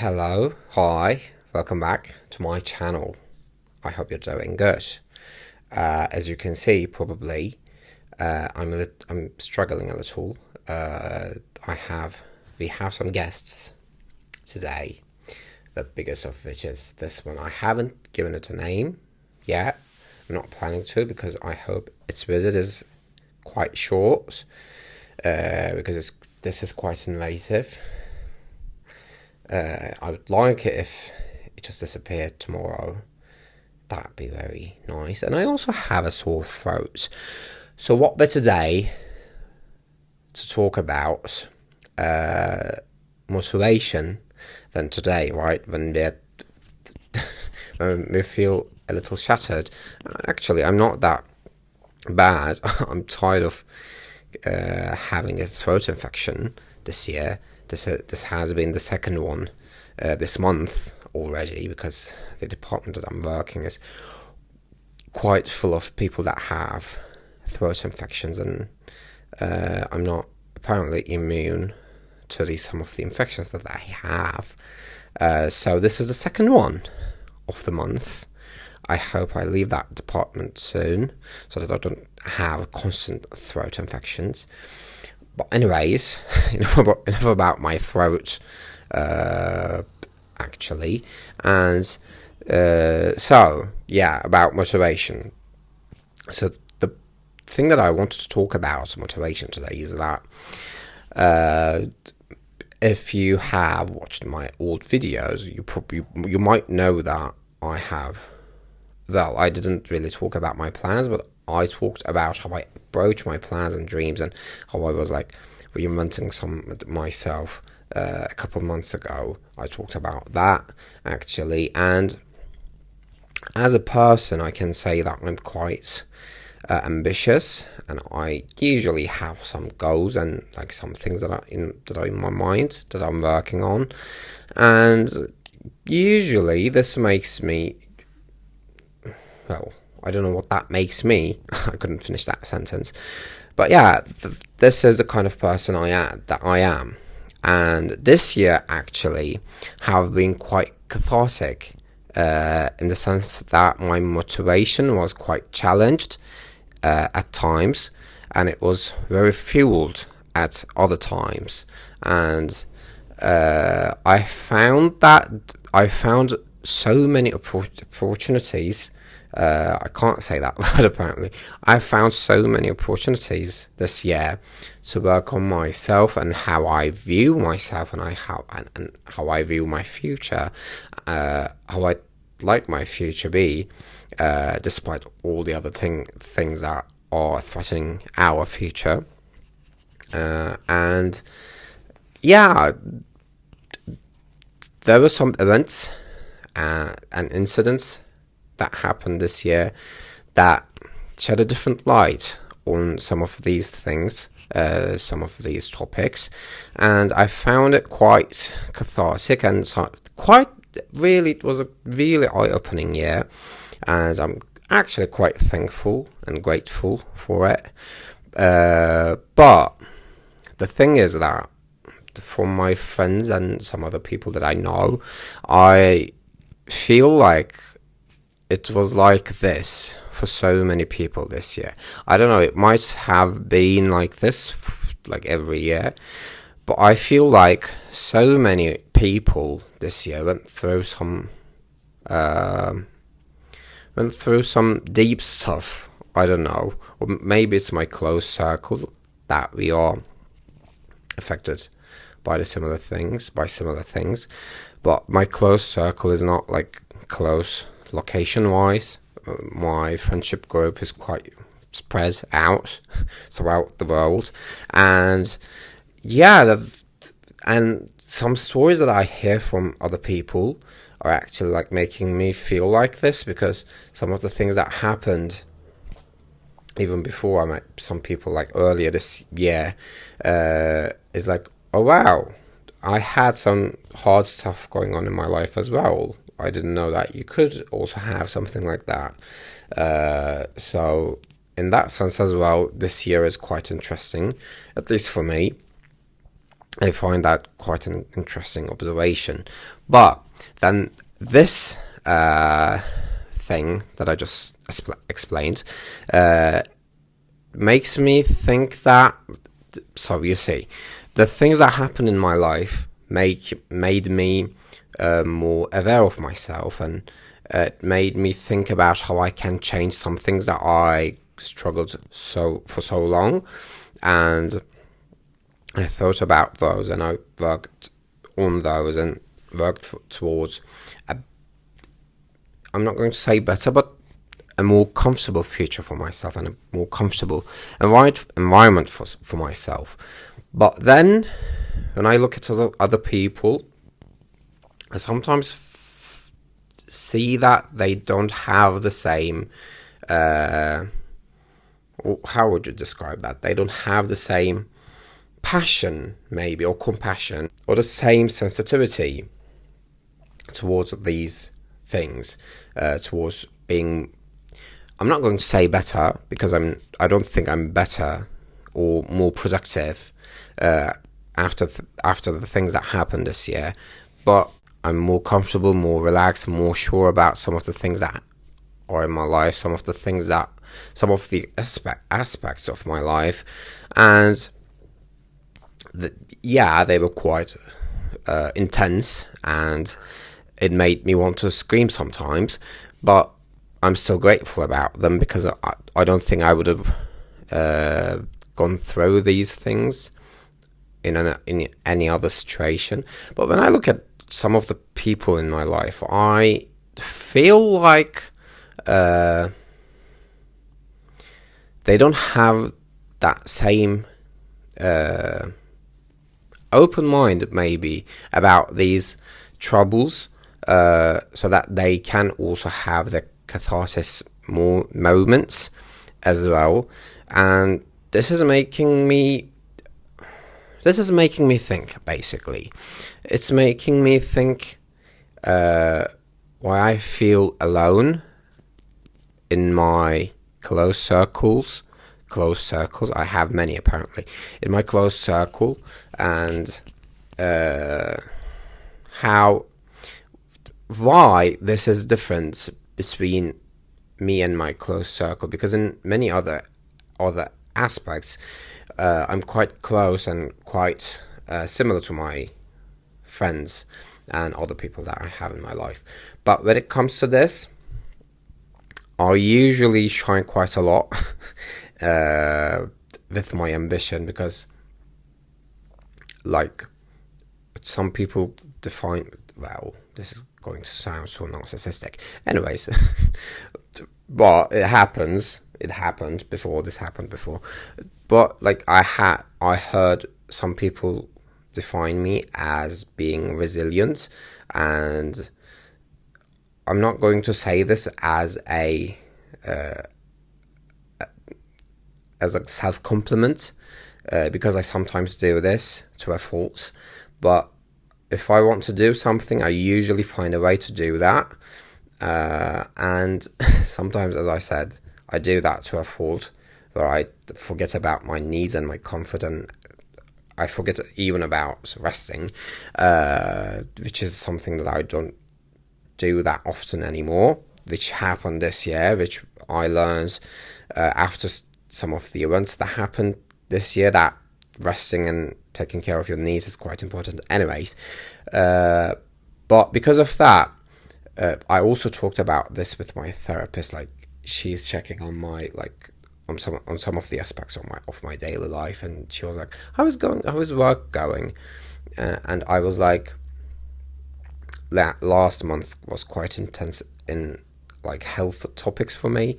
Hello, hi, welcome back to my channel. I hope you're doing good. As you can see, probably, I'm struggling a little. We have some guests today. The biggest of which is this one. I haven't given it a name yet. I'm not planning to because I hope its visit is quite short. Because this is quite invasive. I would like it if it just disappeared tomorrow. That'd be very nice. And I also have a sore throat. So what better day to talk about motivation than today, right? When we feel a little shattered. Actually, I'm not that bad. I'm tired of having a throat infection this year. This has been the second one this month already, because the department that I'm working is quite full of people that have throat infections, and I'm not apparently immune to some of the infections that I have. So this is the second one of the month. I hope I leave that department soon so that I don't have constant throat infections. But anyways, enough about my throat, actually. And about motivation. So the thing that I wanted to talk about motivation today is that if you have watched my old videos, you might know that I didn't really talk about my plans, but I talked about how I approach my plans and dreams, and how I was like reinventing some myself a couple of months ago. I talked about that actually, and as a person, I can say that I'm quite ambitious, and I usually have some goals and like some things that are in my mind that I'm working on, and usually this makes me, well, I don't know what that makes me. I couldn't finish that sentence. But yeah, this is the kind of person I am. And this year actually have been quite cathartic in the sense that my motivation was quite challenged at times, and it was very fueled at other times. And I found so many opportunities. I can't say that word apparently. I found so many opportunities this year to work on myself and how I view myself, and how I view my future, how I like my future be, despite all the other things that are threatening our future. And yeah, there were some events and incidents that happened this year that shed a different light on some of these things, some of these topics, and I found it quite cathartic and it was a really eye-opening year, and I'm actually quite thankful and grateful for it. But the thing is that from my friends and some other people that I know, I feel like it was like this for so many people this year. I don't know, it might have been like this like every year, but I feel like so many people this year went through some deep stuff. I don't know, or maybe it's my close circle that we are affected by similar things. But my close circle is not like close location-wise. My friendship group is quite spread out throughout the world, and yeah, and some stories that I hear from other people are actually like making me feel like this, because some of the things that happened even before I met some people like earlier this year is like, oh wow, I had some hard stuff going on in my life as well. I didn't know that you could also have something like that. So in that sense as well, this year is quite interesting, at least for me. I find that quite an interesting observation. But then this thing that I just explained makes me think that, so you see, the things that happened in my life made me more aware of myself, and it made me think about how I can change some things that I struggled for so long. And I thought about those, and I worked on those, and worked towards I'm not going to say better, but a more comfortable future for myself, and a more comfortable environment for myself. But then, when I look at other people, I sometimes see that they don't have the same, how would you describe that? They don't have the same passion, maybe, or compassion, or the same sensitivity towards these things, towards being, I'm not going to say better, because I don't think I'm better or more productive after the things that happened this year, but I'm more comfortable, more relaxed, more sure about some of the things that are in my life, some of the aspects of my life, and they were quite intense, and it made me want to scream sometimes, but I'm still grateful about them, because I don't think I would have gone through these things in any other situation. But when I look at some of the people in my life, I feel like they don't have that same open mind, maybe, about these troubles, so that they can also have the catharsis more moments as well. And this is making me think, basically. It's making me think why I feel alone in my close circles. I have many, apparently, in my close circle, and why this is different between me and my close circle, because in many other aspects, I'm quite close and quite similar to my friends and other people that I have in my life. But when it comes to this, I usually shine quite a lot with my ambition, because, like, some people define, well, this is going to sound so narcissistic. Anyways, but it happened before. But like, I heard some people define me as being resilient, and I'm not going to say this as a self-compliment, because I sometimes do this to a fault. But if I want to do something, I usually find a way to do that. And sometimes, as I said, I do that to a fault, where I forget about my needs and my comfort, and I forget even about resting, which is something that I don't do that often anymore, which happened this year, which I learned after some of the events that happened this year, that resting and taking care of your needs is quite important. Anyways, but because of that, I also talked about this with my therapist. Like, she's checking on my, like, on some of the aspects of my daily life, and she was like, how is work going? And I was like, that last month was quite intense in, like, health topics for me.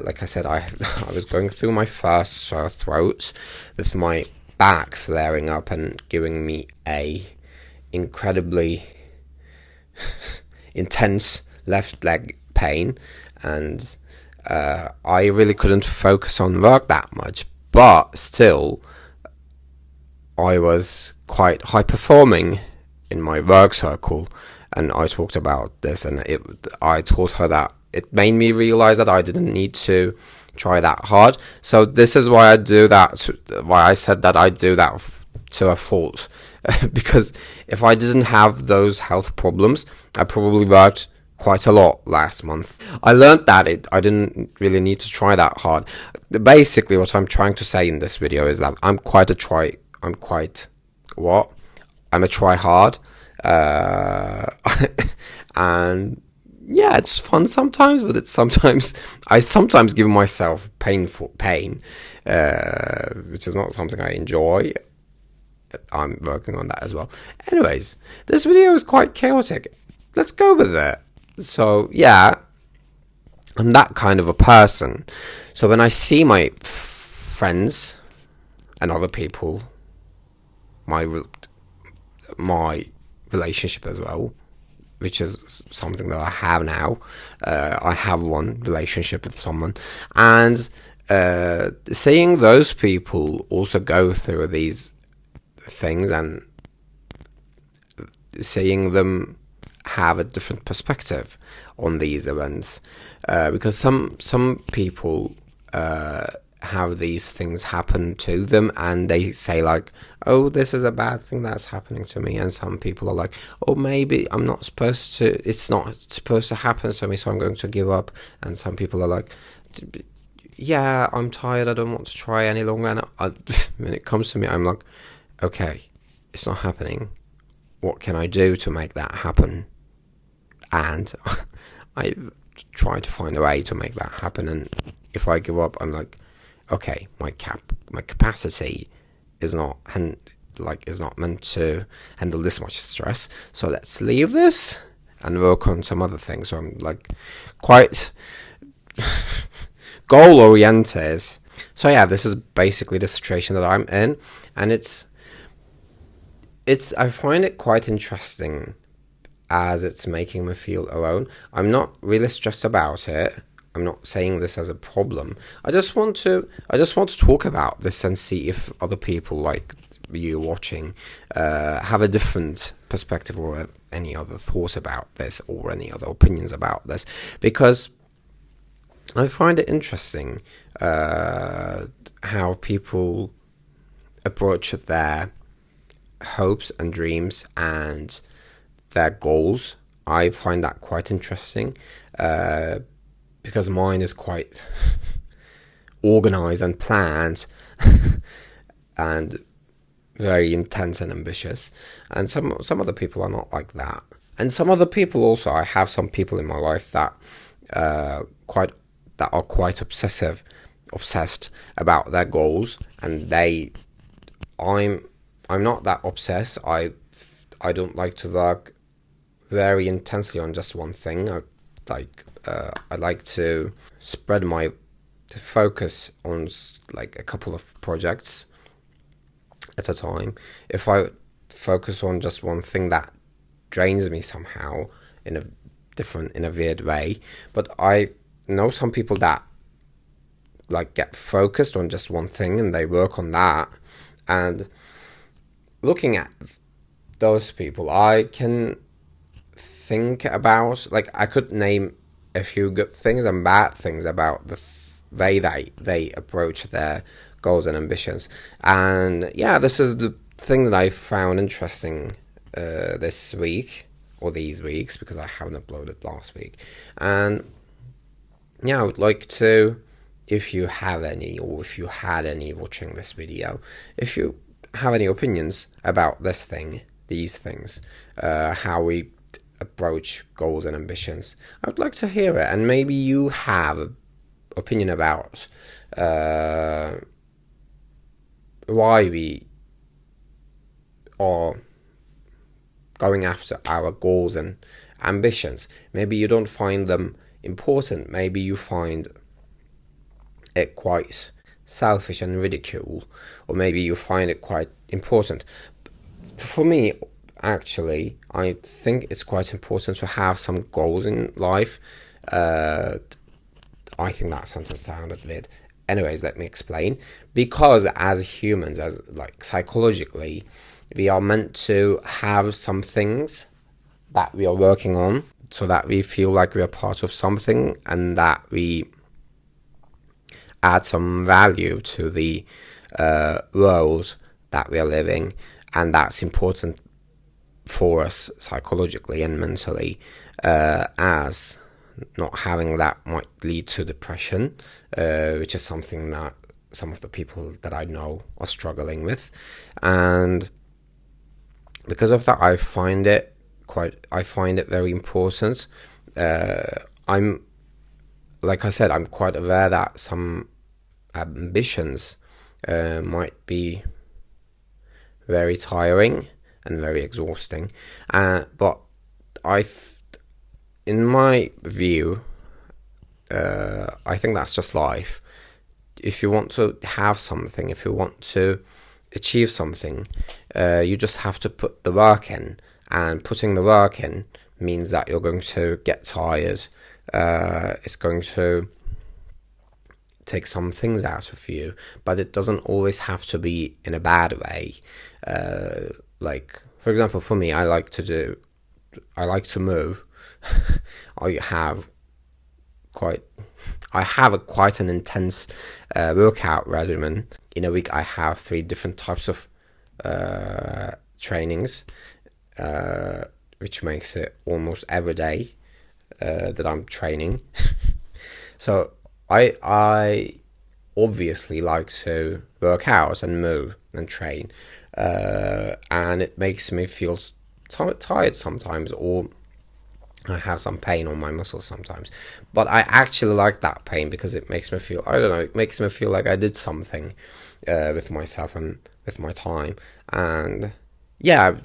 Like I said, I was going through my first sore throat, with my back flaring up and giving me a incredibly intense left leg pain, and I really couldn't focus on work that much. But still, I was quite high performing in my work circle, and I talked about this, and I told her that it made me realize that I didn't need to try that hard. So this is why I do that, why I said that I do that to a fault, because if I didn't have those health problems, I probably worked quite a lot last month. I learned that I didn't really need to try that hard. Basically, what I'm trying to say in this video is that I'm a try hard, and yeah, it's fun sometimes, but I sometimes give myself pain, which is not something I enjoy. I'm working on that as well. Anyways, this video is quite chaotic. Let's go with it. So yeah, I'm that kind of a person. So when I see my friends and other people, my relationship as well, which is something that I have now. I have one relationship with someone, and seeing those people also go through these things and seeing them have a different perspective on these events, because some people have these things happen to them and they say like, oh, this is a bad thing that's happening to me, and some people are like, oh, maybe it's not supposed to happen to me, so I'm going to give up. And some people are like, yeah, I'm tired, I don't want to try any longer. And when it comes to me, I'm like, okay, it's not happening, what can I do to make that happen? And I try to find a way to make that happen. And if I give up, I'm like, okay, my capacity is not meant to handle this much stress, so let's leave this and work on some other things. So I'm like quite goal oriented. So yeah, this is basically the situation that I'm in, and I find it quite interesting as it's making me feel alone. I'm not really stressed about it. I'm not saying this as a problem. I just want to talk about this and see if other people like you watching have a different perspective or any other thoughts about this or any other opinions about this, because I find it interesting how people approach their hopes and dreams and their goals. I find that quite interesting, because mine is quite organized and planned and very intense and ambitious, and some other people are not like that. And some other people also, I have some people in my life that are quite obsessed about their goals, and I'm not that obsessed. I don't like to work very intensely on just one thing. I like to spread my focus on like a couple of projects at a time. If I focus on just one thing, that drains me somehow in a weird way. But I know some people that like get focused on just one thing and they work on that. And looking at those people, I can think about, like, I could name a few good things and bad things about the way they approach their goals and ambitions. And yeah, this is the thing that I found interesting this week, or these weeks, because I haven't uploaded last week. And yeah, I would like to, if you have any, or if you had any watching this video, if you have any opinions about these things, how we approach goals and ambitions, I would like to hear it. And maybe you have an opinion about why we are going after our goals and ambitions. Maybe you don't find them important. Maybe you find it quite selfish and ridicule, or maybe you find it quite important. For me, actually, I think it's quite important to have some goals in life. I think that sentence sounded weird. Anyways, let me explain. Because as humans, as like psychologically, we are meant to have some things that we are working on, so that we feel like we are part of something and that we add some value to the world that we are living. that's important for us psychologically and mentally, as not having that might lead to depression, which is something that some of the people that I know are struggling with. And because of that, I find it very important. I'm like I said, I'm quite aware that some ambitions might be very tiring and very exhausting, but in my view, I think that's just life. If you want to have something, if you want to achieve something, you just have to put the work in, and putting the work in means that you're going to get tired. It's going to take some things out of you, but it doesn't always have to be in a bad way. Like, for example, for me, I like to move. I have quite an intense workout regimen. In a week, I have 3 different types of trainings, which makes it almost every day that I'm training. So I obviously like to work out and move and train, and it makes me feel tired sometimes, or I have some pain on my muscles sometimes. But I actually like that pain because it makes me feel, I don't know, it makes me feel like I did something with myself and with my time. And yeah,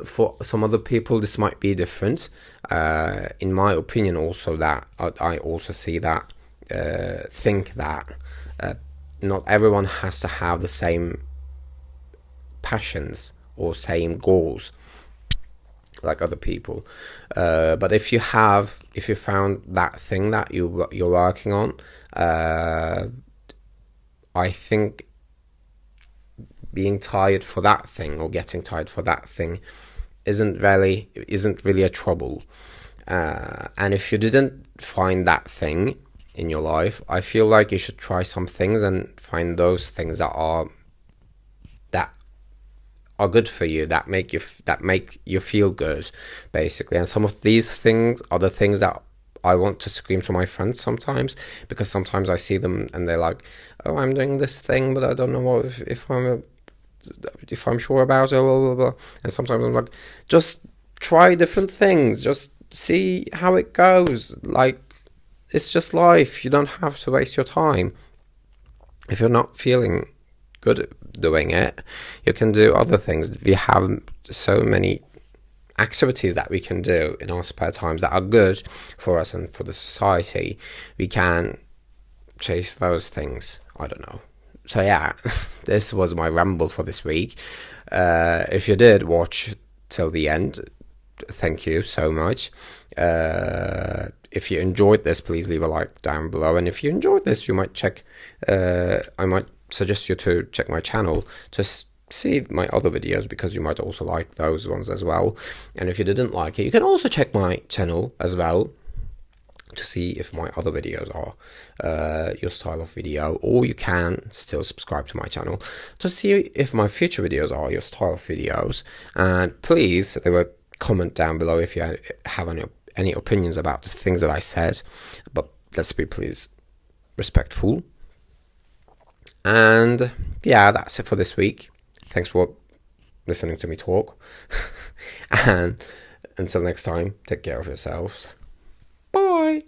for some other people this might be different. In my opinion also, that I also see that, think that not everyone has to have the same passions or same goals like other people, but if you found that thing that you're working on, I think being tired for that thing or getting tired for that thing isn't really a trouble. And if you didn't find that thing in your life, I feel like you should try some things and find those things that are good for you, that make you feel good, basically. And some of these things are the things that I want to scream to my friends sometimes, because sometimes I see them and they're like, "Oh, I'm doing this thing, but I don't know if I'm sure about it." Blah, blah, blah. And sometimes I'm like, just try different things, just see how it goes. Like, it's just life. You don't have to waste your time. If you're not feeling good at doing it, you can do other things. We have so many activities that we can do in our spare times that are good for us and for the society. We can chase those things. I don't know. So yeah, this was my ramble for this week. If you did watch till the end, thank you so much. If you enjoyed this, please leave a like down below. And if you enjoyed this, you might I might suggest you to check my channel to see my other videos, because you might also like those ones as well. And if you didn't like it, you can also check my channel as well to see if my other videos are your style of video, or you can still subscribe to my channel to see if my future videos are your style of videos. And please leave a comment down below if you have any opinions about the things that I said, but let's be please respectful. And yeah, that's it for this week. Thanks for listening to me talk. And until next time, take care of yourselves. Bye.